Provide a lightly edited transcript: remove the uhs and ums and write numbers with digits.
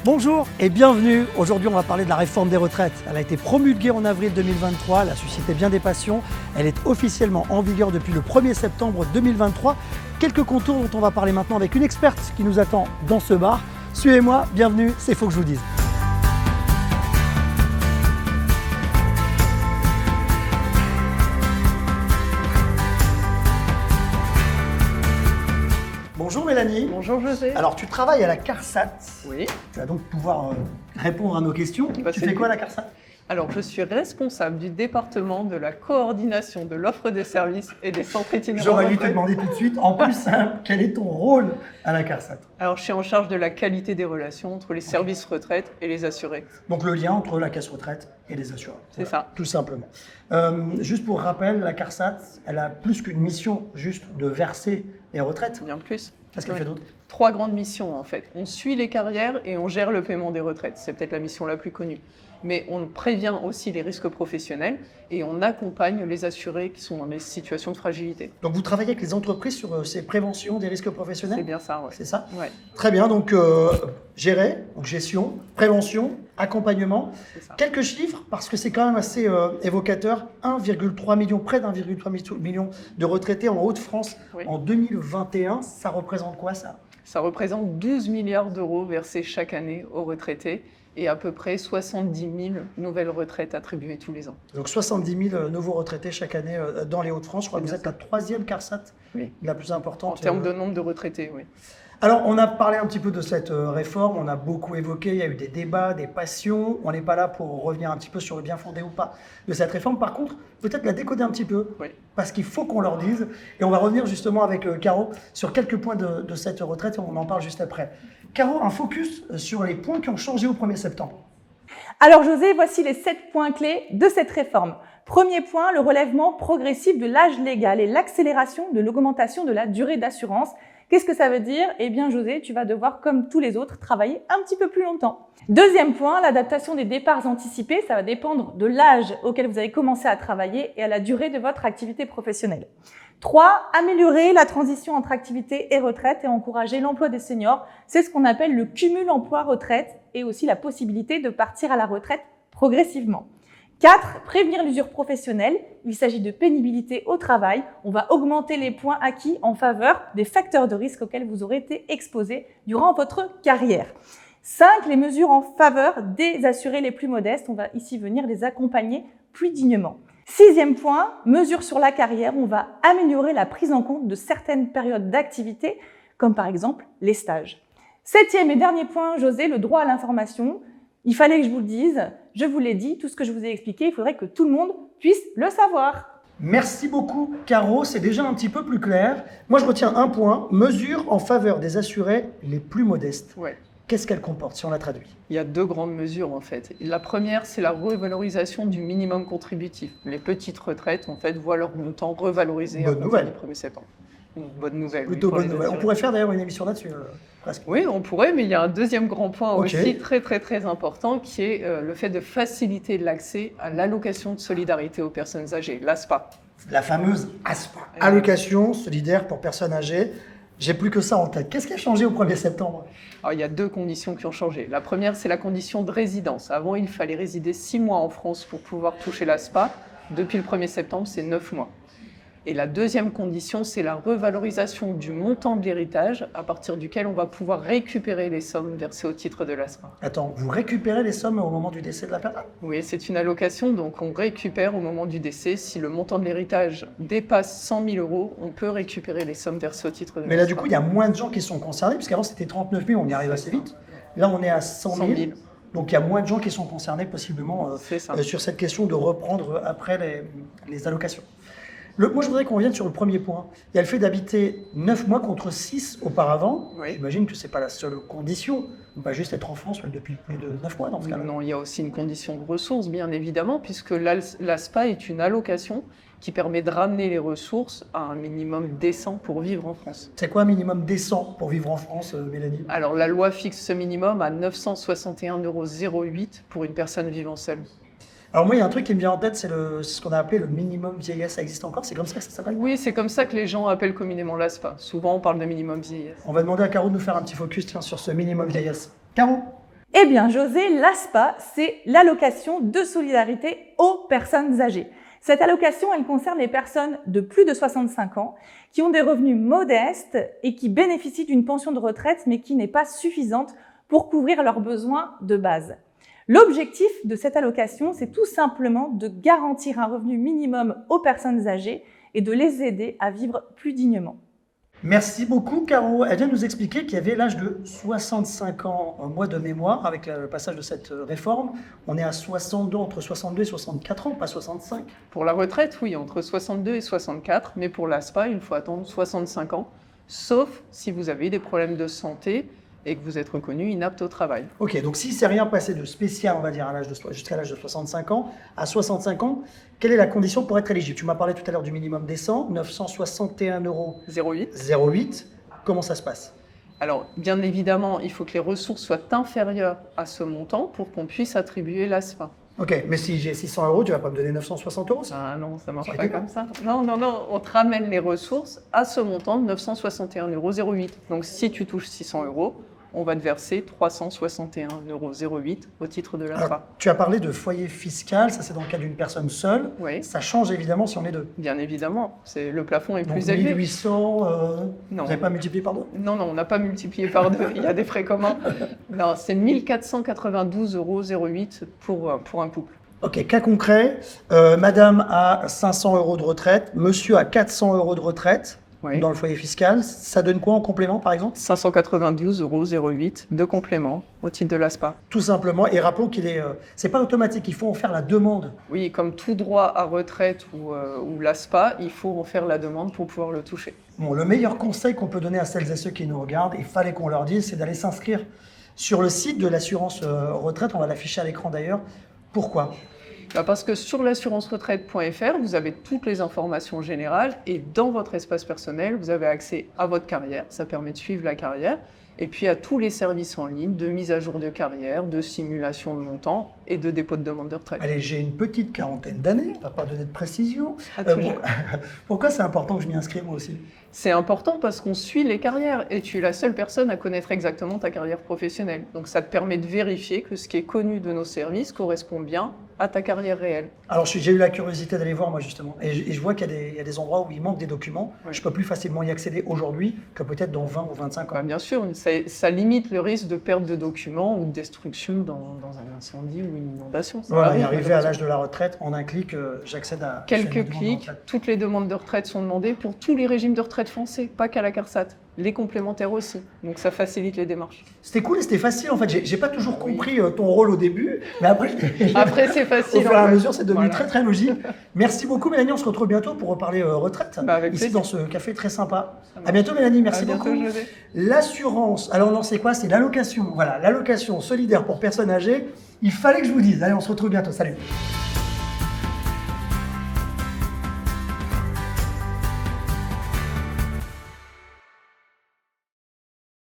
Bonjour et bienvenue. Aujourd'hui, on va parler de la réforme des retraites. Elle a été promulguée en avril 2023, elle a suscité bien des passions. Elle est officiellement en vigueur depuis le 1er septembre 2023. Quelques contours dont on va parler maintenant avec une experte qui nous attend dans ce bar. Suivez-moi, bienvenue, c'est Faut que je vous dise. Bonjour Mélanie. Bonjour José. Alors tu travailles à la CARSAT. Oui. Tu vas donc pouvoir répondre à nos questions. Tu fais quoi à la CARSAT? Alors je suis responsable du département de la coordination de l'offre des services et des centres itinérants. J'aurais dû te demander tout de suite, en plus simple, quel est ton rôle à la CARSAT? Alors je suis en charge de la qualité des relations entre les services retraite et les assurés. Donc le lien entre la caisse retraite et les assureurs. C'est ça. Tout simplement. Juste pour rappel, la CARSAT, elle a plus qu'une mission juste de verser les retraites. Bien plus. Qu'est-ce qu'elle fait d'autre? 3 grandes missions en fait. On suit les carrières et on gère le paiement des retraites. C'est peut-être la mission la plus connue. Mais on prévient aussi les risques professionnels et on accompagne les assurés qui sont dans des situations de fragilité. Donc vous travaillez avec les entreprises sur ces préventions des risques professionnels? C'est bien ça, oui. C'est ça? Ouais. Très bien, donc gérer, donc gestion, prévention, accompagnement. C'est ça. Quelques chiffres, parce que c'est quand même assez évocateur. 1,3 million, près d'1,3 million de retraités en Hauts-de-France Oui. en 2021. Ça représente quoi ça? Ça représente 12 milliards d'euros versés chaque année aux retraités et à peu près 70 000 nouvelles retraites attribuées tous les ans. Donc 70 000 nouveaux retraités chaque année dans les Hauts-de-France. Je crois que vous êtes la 3e CARSAT, Oui. la plus importante. En termes de nombre de retraités, oui. Alors, on a parlé un petit peu de cette réforme, on a beaucoup évoqué, il y a eu des débats, des passions. On n'est pas là pour revenir un petit peu sur le bien fondé ou pas de cette réforme. Par contre, peut-être la décoder un petit peu, Oui. parce qu'il faut qu'on leur dise. Et on va revenir justement avec Caro sur quelques points de cette retraite, et on en parle juste après. Caro, un focus sur les points qui ont changé au 1er septembre. Alors José, voici les 7 points clés de cette réforme. Premier point, le relèvement progressif de l'âge légal et l'accélération de l'augmentation de la durée d'assurance. Qu'est-ce que ça veut dire? Eh bien José, tu vas devoir, comme tous les autres, travailler un petit peu plus longtemps. Deuxième point, l'adaptation des départs anticipés. Ça va dépendre de l'âge auquel vous avez commencé à travailler et à la durée de votre activité professionnelle. 3. Améliorer la transition entre activité et retraite et encourager l'emploi des seniors. C'est ce qu'on appelle le cumul emploi-retraite et aussi la possibilité de partir à la retraite progressivement. 4. Prévenir l'usure professionnelle. Il s'agit de pénibilité au travail. On va augmenter les points acquis en faveur des facteurs de risque auxquels vous aurez été exposés durant votre carrière. 5. Les mesures en faveur des assurés les plus modestes. On va ici venir les accompagner plus dignement. 6e point, mesures sur la carrière. On va améliorer la prise en compte de certaines périodes d'activité, comme par exemple les stages. 7e et dernier point, José, le droit à l'information. Il fallait que je vous le dise, je vous l'ai dit, tout ce que je vous ai expliqué, il faudrait que tout le monde puisse le savoir. Merci beaucoup, Caro. C'est déjà un petit peu plus clair. Moi, je retiens un point. Mesures en faveur des assurés les plus modestes. Ouais. Qu'est-ce qu'elle comporte, si on la traduit? Il y a 2 grandes mesures en fait. La première, c'est la revalorisation du minimum contributif. Les petites retraites en fait voient leur montant revalorisé à partir du 1er septembre. Une bonne nouvelle. Plutôt oui, pour bonne les nouvelle. On assurés. pourrait faire d'ailleurs une émission là-dessus, presque. Oui, on pourrait, mais il y a un deuxième grand point Ok. aussi très important qui est le fait de faciliter l'accès à l'allocation de solidarité aux personnes âgées, l'ASPA. La fameuse ASPA, allocation solidaire pour personnes âgées. J'ai plus que ça en tête. Qu'est-ce qui a changé au 1er septembre? Alors, il y a 2 conditions qui ont changé. La première, c'est la condition de résidence. Avant, il fallait résider 6 mois en France pour pouvoir toucher l'ASPA. Depuis le 1er septembre, c'est 9 mois. Et la deuxième condition, c'est la revalorisation du montant de l'héritage à partir duquel on va pouvoir récupérer les sommes versées au titre de l'ASPA. Attends, vous récupérez les sommes au moment du décès de la personne? Oui, c'est une allocation, donc on récupère au moment du décès. Si le montant de l'héritage dépasse 100 000 euros, on peut récupérer les sommes versées au titre de l'ASPA. Mais là, du coup, il y a moins de gens qui sont concernés, puisqu'avant, c'était 39 000, on y arrive assez vite. Là, on est à 100 000. 100 000. Donc, il y a moins de gens qui sont concernés, possiblement, C'est ça. sur cette question de reprendre après les allocations. Moi, je voudrais qu'on revienne sur le premier point. Il y a le fait d'habiter 9 mois contre 6 auparavant. Oui. J'imagine que ce n'est pas la seule condition. On ne peut pas juste être en France depuis plus de 9 mois dans ce cas-là. Non, il y a aussi une condition de ressources, bien évidemment, puisque l'ASPA est une allocation qui permet de ramener les ressources à un minimum décent pour vivre en France. C'est quoi un minimum décent pour vivre en France, Mélanie? Alors, la loi fixe ce minimum à 961,08 € pour une personne vivant seule. Alors moi, il y a un truc qui me vient en tête, c'est ce qu'on a appelé le minimum vieillesse. Ça existe encore? C'est comme ça que ça s'appelle? Oui, c'est comme ça que les gens appellent communément l'ASPA. Souvent, on parle de minimum vieillesse. On va demander à Caro de nous faire un petit focus sur ce minimum vieillesse. Caro? Eh bien, José, l'ASPA, c'est l'allocation de solidarité aux personnes âgées. Cette allocation, elle concerne les personnes de plus de 65 ans qui ont des revenus modestes et qui bénéficient d'une pension de retraite, mais qui n'est pas suffisante pour couvrir leurs besoins de base. L'objectif de cette allocation, c'est tout simplement de garantir un revenu minimum aux personnes âgées et de les aider à vivre plus dignement. Merci beaucoup, Caro. Elle vient de nous expliquer qu'il y avait l'âge de 65 ans, moi de mémoire, avec le passage de cette réforme. On est à 62, entre 62 et 64 ans, pas 65. Pour la retraite, oui, entre 62 et 64, mais pour l'ASPA, il faut attendre 65 ans, sauf si vous avez des problèmes de santé et que vous êtes reconnu inapte au travail. Ok, donc si c'est rien passé de spécial, on va dire, jusqu'à l'âge de 65 ans, à 65 ans, quelle est la condition pour être éligible? Tu m'as parlé tout à l'heure du minimum décent, 961 € 0,8. Comment ça se passe? Alors, bien évidemment, il faut que les ressources soient inférieures à ce montant pour qu'on puisse attribuer l'ASPA. Ok, mais si j'ai 600 €, tu vas pas me donner 960 €? Ah non, ça ne marche Ça pas comme ça. Non, on te ramène les ressources à ce montant de 961 € 0,8. Donc, si tu touches 600 €, on va te verser 361 € 0,8 au titre de l'ASPA. Alors, tu as parlé de foyer fiscal, ça c'est dans le cas d'une personne seule. Oui. Ça change évidemment si on est deux. Bien évidemment, le plafond est Donc plus élevé. 1800, Non. vous n'avez pas multiplié par deux? Non, on n'a pas multiplié par deux, il y a des frais communs. Non, c'est 1492 € 0,8 pour un couple. Ok, cas concret, madame a 500 € de retraite, monsieur a 400 € de retraite Oui. dans le foyer fiscal. Ça donne quoi en complément par exemple? 592 € 0,8 de complément au titre de l'ASPA. Tout simplement, et rappelons qu'il est, c'est pas automatique, il faut en faire la demande. Oui, comme tout droit à retraite ou l'ASPA, il faut en faire la demande pour pouvoir le toucher. Bon, le meilleur conseil qu'on peut donner à celles et ceux qui nous regardent, il fallait qu'on leur dise, c'est d'aller s'inscrire sur le site de l'assurance retraite, on va l'afficher à l'écran d'ailleurs. Pourquoi? Parce que sur l'assurance-retraite.fr, vous avez toutes les informations générales et dans votre espace personnel, vous avez accès à votre carrière, ça permet de suivre la carrière, et puis à tous les services en ligne de mise à jour de carrière, de simulation de montant et de dépôt de demande de retraite. Allez, j'ai une petite quarantaine d'années, on va pas donner de précision. Toujours. Pourquoi c'est important que je m'y inscrive moi aussi? C'est important parce qu'on suit les carrières et tu es la seule personne à connaître exactement ta carrière professionnelle. Donc ça te permet de vérifier que ce qui est connu de nos services correspond bien à ta carrière réelle. Alors j'ai eu la curiosité d'aller voir moi justement, et je vois qu'il y a des endroits où il manque des documents. Oui. Je peux plus facilement y accéder aujourd'hui que peut-être dans 20 ou 25 ans. Bien sûr, ça limite le risque de perte de documents ou de destruction dans un incendie ou une inondation. Ça Voilà, arrive, et arrivé à malheureusement. l'âge de la retraite, en un clic, j'accède à Quelques une demande de clics, retraite. toutes les demandes de retraite sont demandées pour tous les régimes de retraite français, pas qu'à la CARSAT, les complémentaires aussi. Donc ça facilite les démarches. C'était cool et c'était facile en fait. J'ai pas toujours compris ton rôle au début, mais après, Après c'est au facile. fur et à en fait. mesure, c'est devenu Voilà. très très logique. Merci beaucoup Mélanie, on se retrouve bientôt pour reparler retraite, Avec ici plaisir. dans ce café très sympa. marche. À bientôt Mélanie, merci À bientôt, beaucoup. José. L'assurance, alors non c'est quoi? C'est l'allocation, voilà, l'allocation solidaire pour personnes âgées. Il fallait que je vous dise, allez on se retrouve bientôt, salut.